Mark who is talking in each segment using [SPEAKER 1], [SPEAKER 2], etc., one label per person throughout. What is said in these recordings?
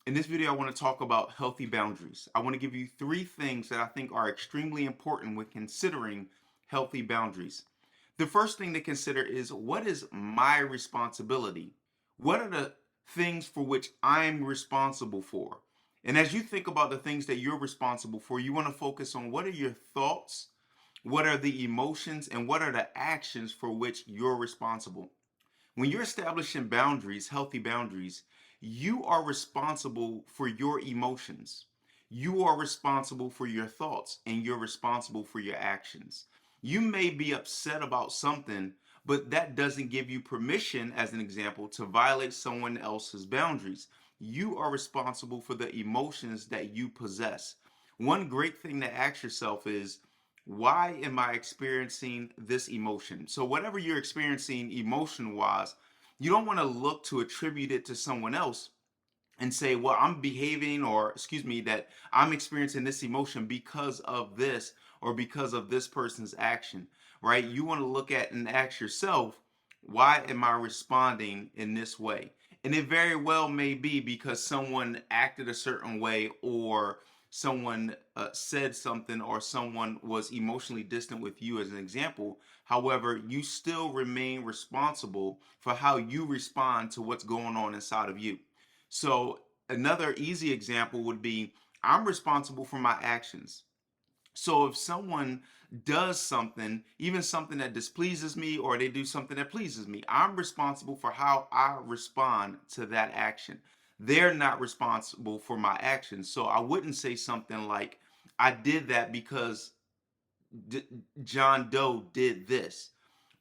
[SPEAKER 1] In this video, I want to talk about healthy boundaries. I want to give you three things that I think are extremely important when considering healthy boundaries. The first thing to consider is, what is my responsibility? What are the things for which I'm responsible for? And as you think about the things that you're responsible for, you want to focus on what are your thoughts, what are the emotions, and what are the actions for which you're responsible. When you're establishing boundaries, healthy boundaries, you are responsible for your emotions. You are responsible for your thoughts, and you're responsible for your actions. You may be upset about something, but that doesn't give you permission, as an example, to violate someone else's boundaries. You are responsible for the emotions that you possess. One great thing to ask yourself is, why am I experiencing this emotion? So, whatever you're experiencing emotion wise, you don't want to look to attribute it to someone else and say, well, I'm behaving, or excuse me, that I'm experiencing this emotion because of this or because of this person's action, right? You want to look at and ask yourself, why am I responding in this way? And it very well may be because someone acted a certain way, or someone said something, or someone was emotionally distant with you, as an example. However, you still remain responsible for how you respond to what's going on inside of you. So another easy example would be, I'm responsible for my actions. So if someone does something, even something that displeases me, or they do something that pleases me, I'm responsible for how I respond to that action. They're not responsible for my actions. So I wouldn't say something like, I did that because D- John Doe did this,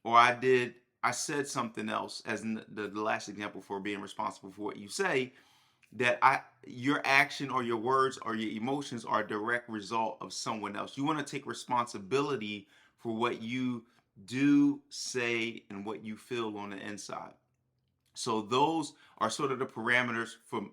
[SPEAKER 1] or I said something else, as in the last example for being responsible for what you say, that I your action or your words or your emotions are a direct result of someone else. You want to take responsibility for what you do, say, and what you feel on the inside. So those are sort of the parameters for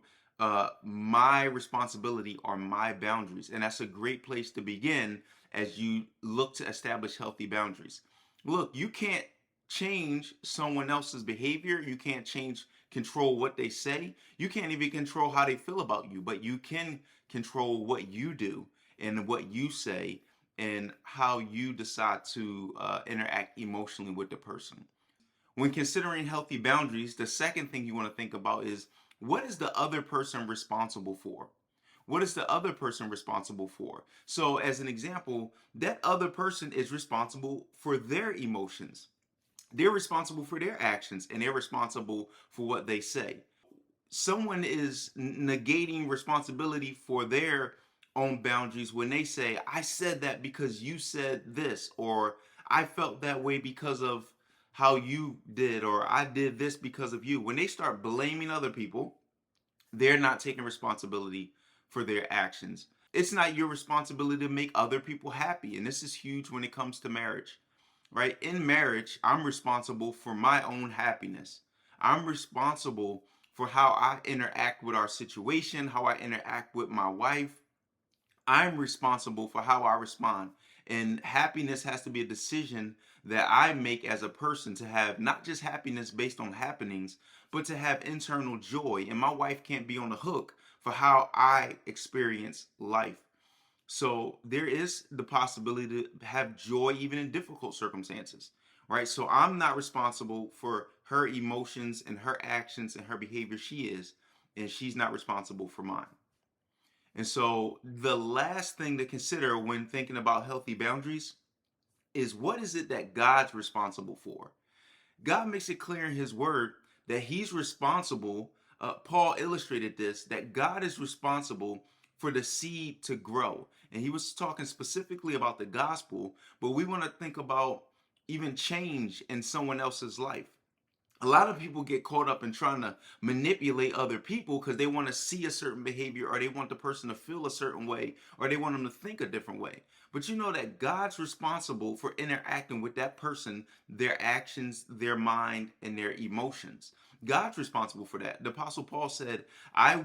[SPEAKER 1] my responsibility or my boundaries, and that's a great place to begin as you look to establish healthy boundaries. Look, you can't change someone else's behavior. You can't change control what they say. You can't even control how they feel about you, but you can control what you do and what you say and how you decide to interact emotionally with the person. When considering healthy boundaries, the second thing you want to think about is, what is the other person responsible for? What is the other person responsible for? So, as an example, that other person is responsible for their emotions. They're responsible for their actions, and they're responsible for what they say. Someone is negating responsibility for their own boundaries when they say, I said that because you said this, or I felt that way because of how you did, or I did this because of you. When they start blaming other people, they're not taking responsibility for their actions. It's not your responsibility to make other people happy. And this is huge when it comes to marriage, right? In marriage, I'm responsible for my own happiness. I'm responsible for how I interact with our situation, how I interact with my wife. I'm responsible for how I respond. And happiness has to be a decision that I make as a person, to have not just happiness based on happenings, but to have internal joy. And my wife can't be on the hook for how I experience life. So there is the possibility to have joy even in difficult circumstances, right? So I'm not responsible for her emotions and her actions and her behavior. She is, and she's not responsible for mine. And so the last thing to consider when thinking about healthy boundaries is, what is it that God's responsible for? God makes it clear in his word that he's responsible. Paul illustrated this, that God is responsible for the seed to grow. And he was talking specifically about the gospel, but we want to think about even change in someone else's life. A lot of people get caught up in trying to manipulate other people because they want to see a certain behavior, or they want the person to feel a certain way, or they want them to think a different way. But you know that God's responsible for interacting with that person, their actions, their mind, and their emotions. God's responsible for that. The Apostle Paul said, I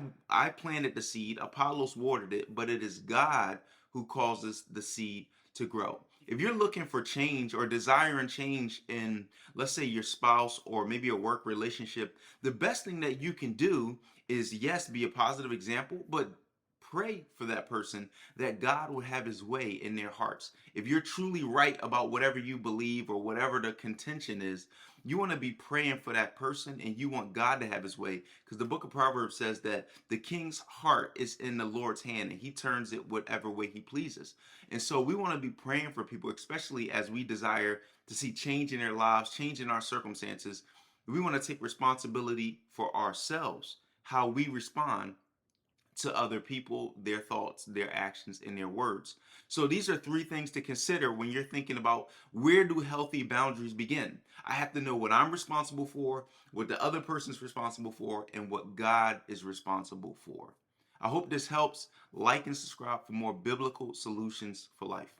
[SPEAKER 1] planted the seed, Apollos watered it, but it is God who causes the seed to grow. If you're looking for change or desiring change in, let's say, your spouse or maybe a work relationship, the best thing that you can do is yes, be a positive example, but pray for that person that God would have his way in their hearts. If you're truly right about whatever you believe or whatever the contention is, you want to be praying for that person and you want God to have his way, because the book of Proverbs says that the king's heart is in the Lord's hand and he turns it whatever way he pleases. And so we want to be praying for people, especially as we desire to see change in their lives, change in our circumstances. We want to take responsibility for ourselves, how we respond to other people, their thoughts, their actions, and their words. So these are three things to consider when you're thinking about where do healthy boundaries begin. I have to know what I'm responsible for, what the other person's responsible for, and what God is responsible for. I hope this helps. Like and subscribe for more biblical solutions for life.